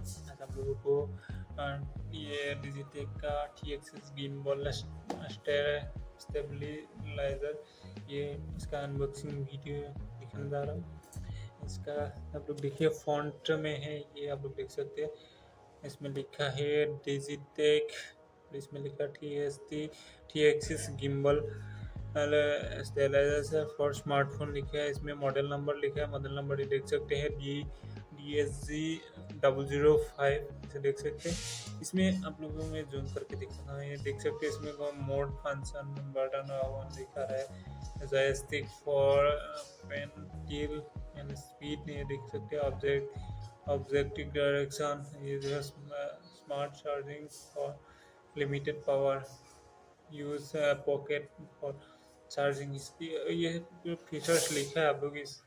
आज आप लोगों को ये डिजिटेक का TXS गिम्बल स्टेबलाइजर ये इसका अनबॉक्सिंग वीडियो दिखाने जा रहा हूँ। इसका आप लोग देखिए फॉन्ट में है, ये आप लोग देख सकते हैं। इसमें लिखा है डिजिटेक, इसमें लिखा TXS gimbal stabiliser for smartphone लिखा है। इसमें मॉडल नंबर लिखा है, मॉडल नंबर ये देख सकते हैं DSG005 इसे देख सकते हैं। इसमें आप लोगों में जूम करके दिखाना है, ये देख सकते हैं। इसमें मोड फंक्शन बटन दिखा रहा है, जॉयस्टिक फॉर पेन किल एंड स्पीड ये देख सकते हैं। ऑब्जेक्टिव डायरेक्शन, ये जो है smart charging for limited power use pocket for charging. इसकी ये जो फीचर्स लिखा है आप लोग इस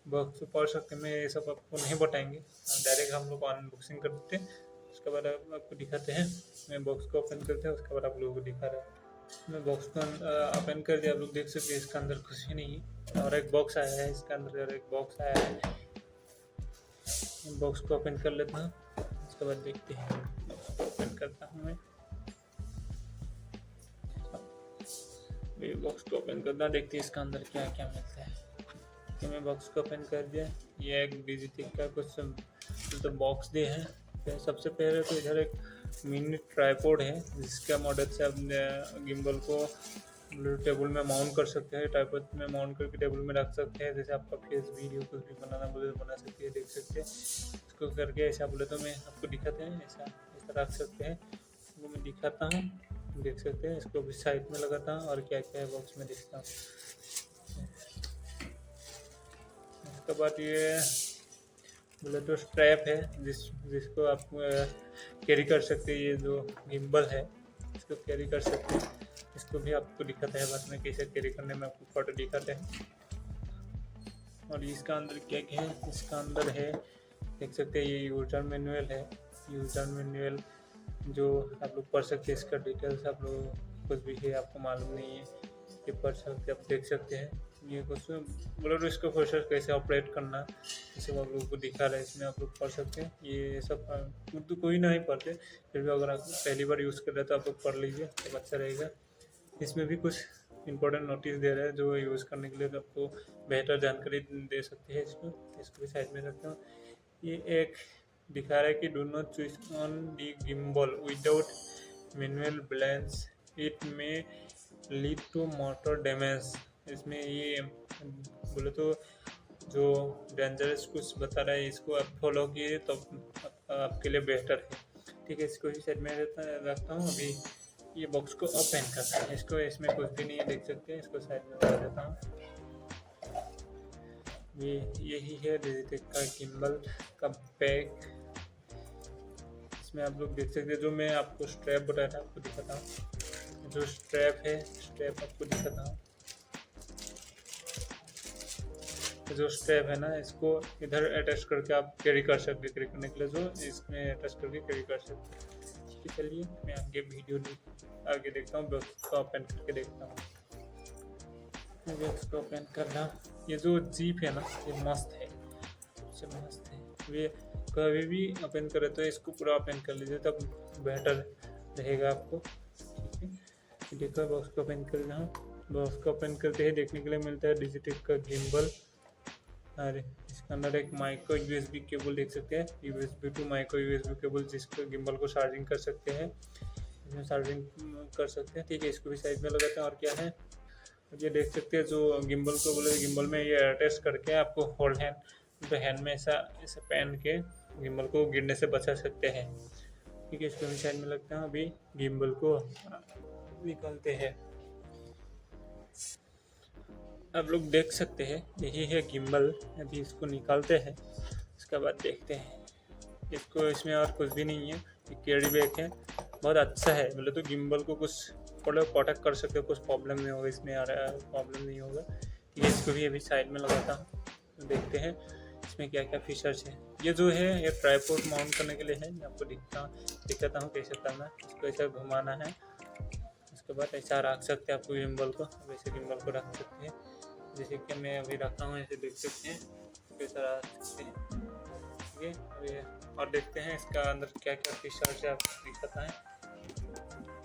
बॉक्स पढ़ सकते हैं। मैं ये सब आपको नहीं बताएंगे, डायरेक्ट हम लोग अनबॉक्सिंग कर देते हैं, उसके बाद आपको दिखाते हैं। मैं बॉक्स को ओपन करते हैं, उसके बाद आप लोगों को दिखा रहा है। मैं बॉक्स को ओपन कर दिया, आप लोग देख सकते हैं इसके अंदर कुछ भी नहीं है और एक बॉक्स आया है, इसके अंदर और एक बॉक्स आया है। बॉक्स को ओपन कर लेता हूँ, उसके बाद देखते हैं। ओपन करता हूँ मैं, बॉक्स को ओपन करना, देखते हैं इसका अंदर क्या क्या मिलता है। तो मैं बॉक्स को ओपन कर दिया। ये एक डिजिटेक का कुछ तो बॉक्स दे है। तो सबसे पहले तो इधर एक मिनी ट्राइपॉड है, जिसका मदद से आप गिम्बल को टेबल में माउंट कर सकते हैं। ट्राइपॉड में माउंट करके टेबल में रख सकते हैं। जैसे आपका फेस वीडियो कुछ भी बनाना बोले बना सकते हैं, देख सकते हैं। इसको करके ऐसा बोले तो मैं आपको दिखाते हैं, ऐसा रख सकते हैं। वो मैं दिखाता हूँ, देख सकते हैं। इसको भी साइड में लगाता हूँ और क्या क्या है बॉक्स में दिखता हूँ। उसके बाद ये बोले तो स्ट्रैप है, जिसको आप कैरी कर सकते हैं। ये जो गिम्बल है इसको कैरी कर सकते हैं। इसको भी आपको दिखाते हैं, बस में कैसे कैरी करने में आपको फोटो दिखाते हैं। और इसका अंदर क्या क्या है, इसका अंदर है देख सकते हैं। ये यूजर मैनुअल है, यूजर मैनुअल जो आप लोग पढ़ सकते हैं। इसका डिटेल्स आप लोग कुछ भी है आपको मालूम नहीं है, ये पढ़ सकते आप देख सकते हैं। ये कुछ बोलो तो इसको प्रोसेस कैसे ऑपरेट करना, ये सब आप लोगों को दिखा रहा है, इसमें आप लोग पढ़ सकते हैं। ये सब उर्दू कोई नहीं पढ़ते, फिर भी अगर आप पहली बार यूज़ कर रहे हैं तो आप लोग पढ़ लीजिए, तो अच्छा रहेगा। इसमें भी कुछ इंपॉर्टेंट नोटिस दे रहा है जो यूज़ करने के लिए आपको बेहतर जानकारी दे सकती है। इसको भी साइड में रखता हूँ। ये एक दिखा रहा है कि do not switch on the gimbal without manual balance, it में लीड टू मोटर डैमेज। इसमें ये बोले तो जो डेंजरस कुछ बता रहा है, इसको आप फॉलो किए तो आपके लिए बेहतर है। ठीक है, इसको ही साइड में रखता हूँ। अभी ये बॉक्स को ओपन करता है, इसको इसमें कुछ भी नहीं है, देख सकते हैं। इसको साइड में लगा देता हूँ। यही है डिजिटेक का गिम्बल का पैक। इसमें आप लोग देख सकते हैं, जो मैं आपको स्ट्रैप बताया था आपको दिखाता हूँ। जो स्ट्रैप है, स्ट्रैप आपको दिखाता हूँ। जो स्ट्रैप है ना, इसको इधर अटैच करके आप कैरी कर सकते हैं। कैरी करने के लिए जो इसमें अटैच करके कैरी कर सकते हैं। ठीक है, चलिए मैं आगे वीडियो आगे देखता हूँ। बॉक्स को ओपन करके देखता हूँ। बॉक्स को ओपन करना, ये जो जीप है ना, ये मस्त है, मस्त है। ये कभी भी ओपन करे तो इसको पूरा ओपन कर लीजिए, तब बेहतर रहेगा आपको। ठीक है, देखो बॉक्स को ओपन कर रहा हूँ। बॉक्स को ओपन करते ही देखने के लिए मिलता है डिजिटेक का गिम्बल। अरे इसके अंदर एक माइक्रो यूएसबी केबल देख सकते हैं, USB to micro USB cable, जिसको गिम्बल को चार्जिंग कर सकते हैं। इसमें चार्जिंग कर सकते हैं। ठीक है, इसको भी साइड में लगाते हैं। और क्या है, ये देख सकते हैं जो गिम्बल को बोले, गिम्बल में ये अटैच करके आपको होल्ड हैंड तो हैंड में ऐसा ऐसे पहन के गिम्बल को गिरने से बचा सकते हैं। ठीक है, इसको भी साइड में लगता है। अभी गिम्बल को निकालते हैं। आप लोग देख सकते हैं यही है गिम्बल। अभी इसको निकालते हैं, उसके बाद देखते हैं। इसको इसमें और कुछ भी नहीं है, ये कैरी बैग है, बहुत अच्छा है। बोले तो गिम्बल को कुछ प्रोटेक्ट कर सकते हो, कुछ प्रॉब्लम नहीं होगा इसमें, आ रहा है प्रॉब्लम नहीं होगा। ठीक है, इसको भी अभी साइड में लगाता हूँ, तो देखते हैं इसमें क्या क्या फीचर्स है। ये जो है ये ट्राइपॉड माउंट करने के लिए है। मैं आपको दिखाता हूँ कैसे करना है। इसको ऐसे घुमाना है, उसके बाद ऐसा रख सकते हैं आपको गिम्बल को, वैसे गिम्बल को रख सकते हैं। जैसे कि मैं अभी रखा हूँ, ऐसे देख सकते हैं कैसा रख सकते हैं। ठीक है। और देखते हैं इसका अंदर क्या क्या फीचर्स है आपको दिखाता है।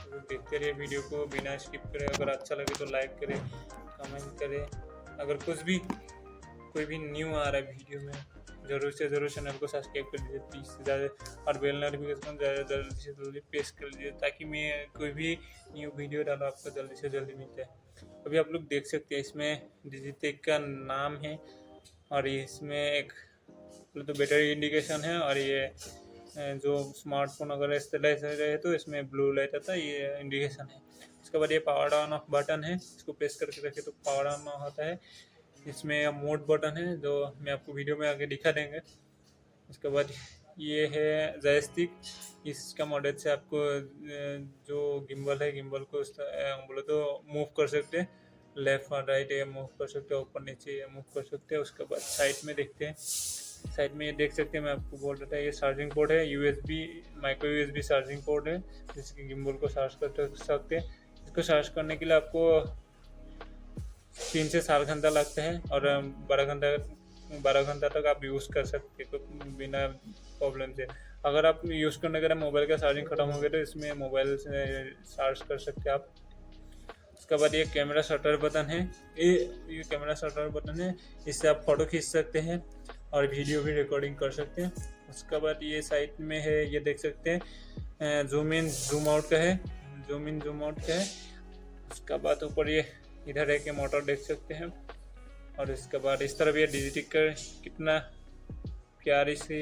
तो देखते रहिए वीडियो को बिना स्किप करे। अगर अच्छा लगे तो लाइक करें, कमेंट करें। अगर कोई भी न्यू आ रहा है वीडियो में, ज़रूर से ज़रूर चैनल को सब्सक्राइब कर लीजिए प्लीज़ से ज़्यादा, और बेल नोटिफिकेशन ज़्यादा जल्दी से जल्दी प्रेस कर लीजिए, ताकि मैं कोई भी न्यू वीडियो डालो आपको जल्दी से जल्दी मिल जाए। अभी आप लोग देख सकते हैं इसमें डिजिटेक का नाम है, और इसमें एक तो बैटरी इंडिकेशन है, और ये जो स्मार्टफोन अगर स्टेलाइज रहे तो इसमें ब्लू लाइट आता है, ये इंडिकेशन है। उसके बाद ये पावर ऑन ऑफ बटन है, इसको प्रेस करके रखे तो पावर ऑन होता है। इसमें मोड बटन है जो मैं आपको वीडियो में आगे दिखा देंगे। उसके बाद ये है जॉयस्टिक, इसका मदद से आपको जो गिम्बल है, गिम्बल को बोले तो मूव कर सकते हैं, लेफ्ट और राइट ये मूव कर सकते हैं, ऊपर नीचे ये मूव कर सकते हैं। उसके बाद साइड में देखते हैं, साइड में ये देख सकते हैं, मैं आपको बोल रहा था ये चार्जिंग पोर्ट है, USB micro USB charging port है, जिसके गिम्बल को चार्ज कर सकते हैं। इसको चार्ज करने के लिए आपको 3 से 7 घंटा लगता है, और 12 घंटा तक आप यूज़ कर सकते हैं तो बिना प्रॉब्लम से। अगर आप यूज़ करने के बाद मोबाइल का चार्जिंग ख़त्म हो गया तो इसमें मोबाइल से चार्ज कर सकते हैं आप। उसके बाद ये कैमरा शटर बटन है, ये कैमरा शटर बटन है, इससे आप फ़ोटो खींच सकते हैं और वीडियो भी रिकॉर्डिंग कर सकते हैं। उसके बाद ये साइड में है, ये देख सकते हैं जूम इन जूम आउट का है, जूम इन जूम आउट का है। उसके बाद ऊपर ये इधर है कि मोटर देख सकते हैं, और इसके बाद इस तरफ ये डिजिटेक का कितना प्यारी से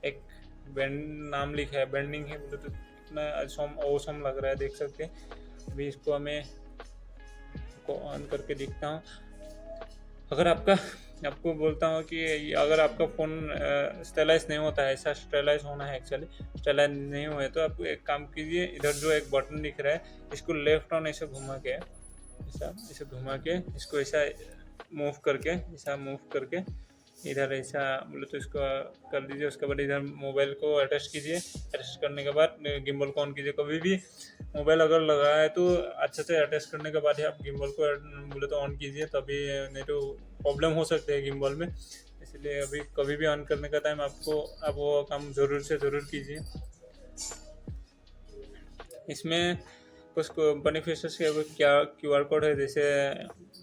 एक बैंड नाम लिखा है, बैंडिंग है, बोले तो कितना ऑसम लग रहा है, देख सकते हैं। अभी इसको ऑन करके दिखता हूँ। अगर आपको बोलता हूँ कि अगर आपका फ़ोन स्टेलाइज नहीं होता है, ऐसा स्टेलाइज होना है, एक्चुअली स्टेलाइज नहीं हुआ है, तो आप एक काम कीजिए, इधर जो एक बटन दिख रहा है इसको लेफ्ट ऑन ऐसे घुमा के, ऐसे घुमा के इसको ऐसा मूव करके इधर ऐसा बोले तो इसको कर दीजिए। उसके बाद इधर मोबाइल को अटैच कीजिए, अटैच करने के बाद गिम्बल को ऑन कीजिए। कभी भी मोबाइल अगर लगा है तो अच्छे से अटैच करने के बाद ही आप गिम्बल को बोले तो ऑन कीजिए, तभी नहीं तो प्रॉब्लम हो सकते हैं गिम्बल में। इसलिए अभी कभी भी ऑन करने का टाइम आप वो काम ज़रूर से ज़रूर कीजिए। इसमें कुछ बेनिफिशियर्स के क्या QR कोड है, जैसे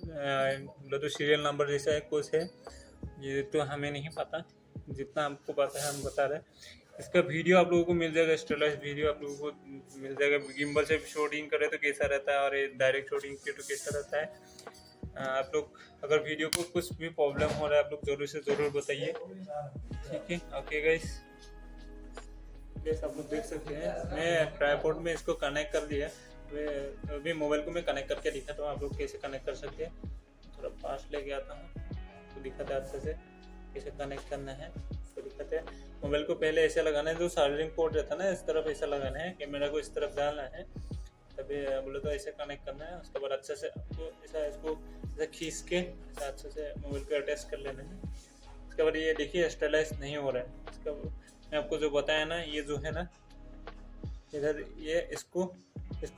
बोले तो सीरियल नंबर जैसा है कुछ है, ये तो हमें नहीं पता, जितना आपको पता है हम बता रहे हैं। इसका वीडियो आप लोगों को मिल जाएगा, स्टेलाइज वीडियो आप लोगों को मिल जाएगा। गिम्बल से शूटिंग करे तो कैसा रहता है, और डायरेक्ट शूटिंग करे तो कैसा रहता है। आप लोग अगर वीडियो को कुछ भी प्रॉब्लम हो रहा है आप लोग ज़रूर से ज़रूर बताइए, ठीक है। ओके गाइस, आप लोग देख सकते हैं मैं ट्राइपॉड में इसको कनेक्ट कर दिया। अभी मोबाइल को मैं कनेक्ट करके दिखाता हूँ आप लोग कैसे कनेक्ट कर सकते हैं। थोड़ा पास लेके आता हूँ तो दिखाते हैं अच्छे से कैसे कनेक्ट करना है, तो दिखाते हैं। मोबाइल को पहले ऐसे लगाना है, जो चार्जिंग पोर्ट रहता है ना इस तरफ ऐसा लगाना है, कैमरा को इस तरफ डालना है, तभी बोले तो ऐसे कनेक्ट करना है। उसके बाद अच्छे से आपको ऐसा इसको ऐसा खींच के ऐसा अच्छे से मोबाइल को अटैच कर लेना है। उसके बाद ये देखिए स्टेलाइज नहीं हो रहा है। इसका मैं आपको जो बताया ना, ये जो है ना इधर, ये इसको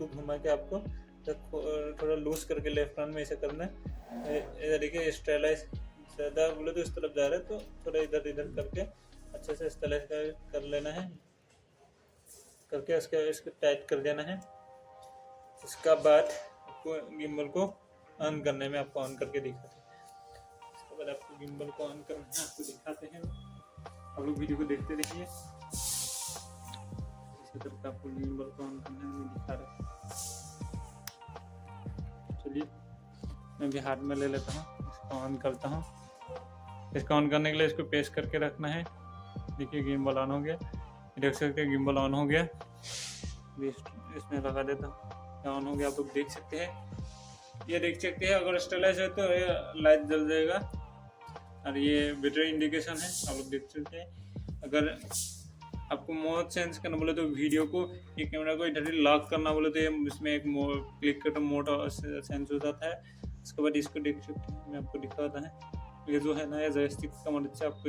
घुमा के आपको थोड़ा लूज करके लेफ्ट हैंड में ऐसे करना है। इधर देखिए स्टेलाइज ज़्यादा बोले तो इस तरफ जा रहा है, तो थोड़ा इधर करके अच्छे से स्टेलाइज कर लेना है, करके इसको टाइट कर देना है। उसका बाद आपको गिम्बल को ऑन करने में आपको ऑन करके दिखाते हैं। उसके बाद आपको गिम्बल को ऑन करना है, आपको दिखाते हैं। आप लोग वीडियो को देखते रहिए, इसी तरह आपको गिम्बल को ऑन करने में दिखा रहा है। चलिए मैं भी हाथ में ले लेता हूँ, इसको ऑन करता हूँ। इसको ऑन करने के लिए इसको प्रेस करके रखना है। देखिए गिम्बल ऑन हो गया, देख सकते हैं गिम्बल ऑन हो गया। इसमें लगा देता हूँ, ऑन हो गया, आप लोग देख सकते हैं। ये देख सकते हैं अगर स्टेलाइज है तो ये लाइट जल जाएगा, और ये बैटरी इंडिकेशन है, आप लोग देख सकते हैं। अगर आपको मोड चेंज करना बोले तो वीडियो को, ये कैमरा को इधर लॉक करना बोले तो ये इसमें एक क्लिक कर मोड चेंज हो जाता है। उसके बाद इसको देख सकते हैं, मैं आपको दिखाता है। ये जो है ना, ये जॉयस्टिक का मदद से आपको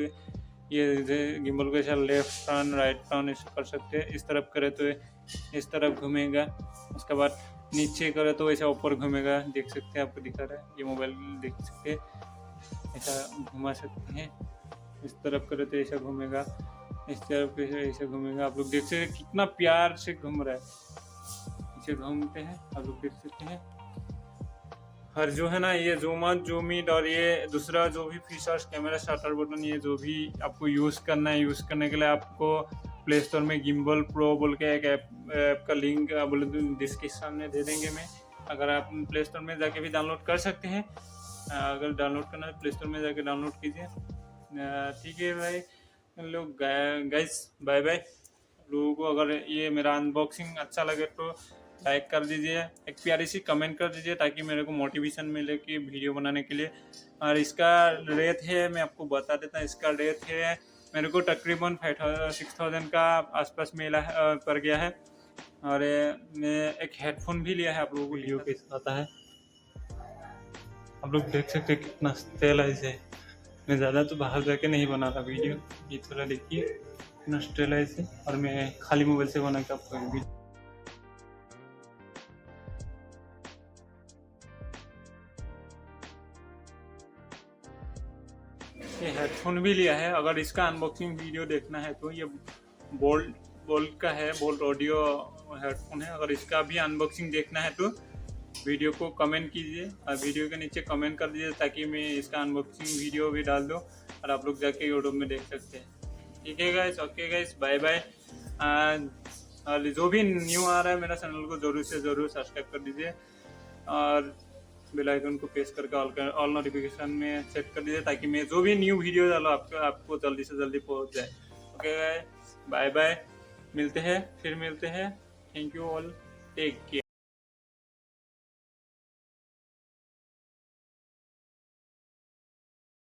ये गिम्बल को ऐसा लेफ्ट टर्न राइट टर्न ऐसे कर सकते हैं। इस तरफ करे तो इस तरफ घूमेगा, उसके बाद नीचे करे तो ऐसा ऊपर घूमेगा, देख सकते हैं, आपको दिखा रहा है। ये मोबाइल देख सकते हैं, ऐसा घुमा सकते हैं। इस तरफ करे तो ऐसा घूमेगा, इस तरफ से ऐसे घूमेगा। आप लोग देख सकते हैं कितना प्यार से घूम रहा है। पीछे घूमते हैं, आप लोग देख सकते हैं। और जो है ना ये जूम आउट जूम इन और ये दूसरा जो भी फीचर्स कैमरा शटर बटन, ये जो भी आपको यूज़ करना है, यूज़ करने के लिए आपको प्ले स्टोर में गिम्बल प्रो बोल के एक ऐप का लिंक बोले डिस्क्रिप्शन में दे देंगे मैं। अगर आप प्ले स्टोर में जाके भी डाउनलोड कर सकते हैं। अगर डाउनलोड करना है प्ले स्टोर में जाके डाउनलोड कीजिए। ठीक है भाई लोग, गाइस बाय बाय। लोगों को अगर ये मेरा अनबॉक्सिंग अच्छा लगे तो लाइक कर दीजिए, एक प्यारी सी कमेंट कर दीजिए ताकि मेरे को मोटिवेशन मिले कि वीडियो बनाने के लिए। और इसका रेट है, मैं आपको बता देता हूँ, इसका रेट है मेरे को तकरीबन 6,000 का आसपास मिला है, पड़ गया है। और मैं एक हेडफोन भी लिया है, आप लोगों को वीडियो के साथ आता है। आप लोग देख सकते हैं कितना स्टाइलाइज है। मैं ज़्यादा तो बाहर जाके नहीं बना रहा वीडियो, ये थोड़ा देखिए कितना स्टाइलाइज है। और मैं खाली मोबाइल से बना के आपको वीडियो। ये हेडफोन भी लिया है। अगर इसका अनबॉक्सिंग वीडियो देखना है तो ये बोल्ट बोल्ट का है, बोल्ट ऑडियो हेडफोन है। अगर इसका भी अनबॉक्सिंग देखना है तो वीडियो को कमेंट कीजिए और वीडियो के नीचे कमेंट कर दीजिए ताकि मैं इसका अनबॉक्सिंग वीडियो भी डाल दूँ और आप लोग जाके यूट्यूब में देख सकते हैं। ठीक है guys, okay guys, bye bye. और जो भी न्यू आ रहा है मेरा चैनल को ज़रूर से ज़रूर सब्सक्राइब कर दीजिए और बेल आइकन को प्रेस करके ऑल नोटिफिकेशन में सेट कर दीजिए ताकि मैं जो भी न्यू वीडियो डालो आपको जल्दी से जल्दी पहुंच जाए। ओके बाय बाय, मिलते हैं, फिर मिलते हैं। Thank you all, take care.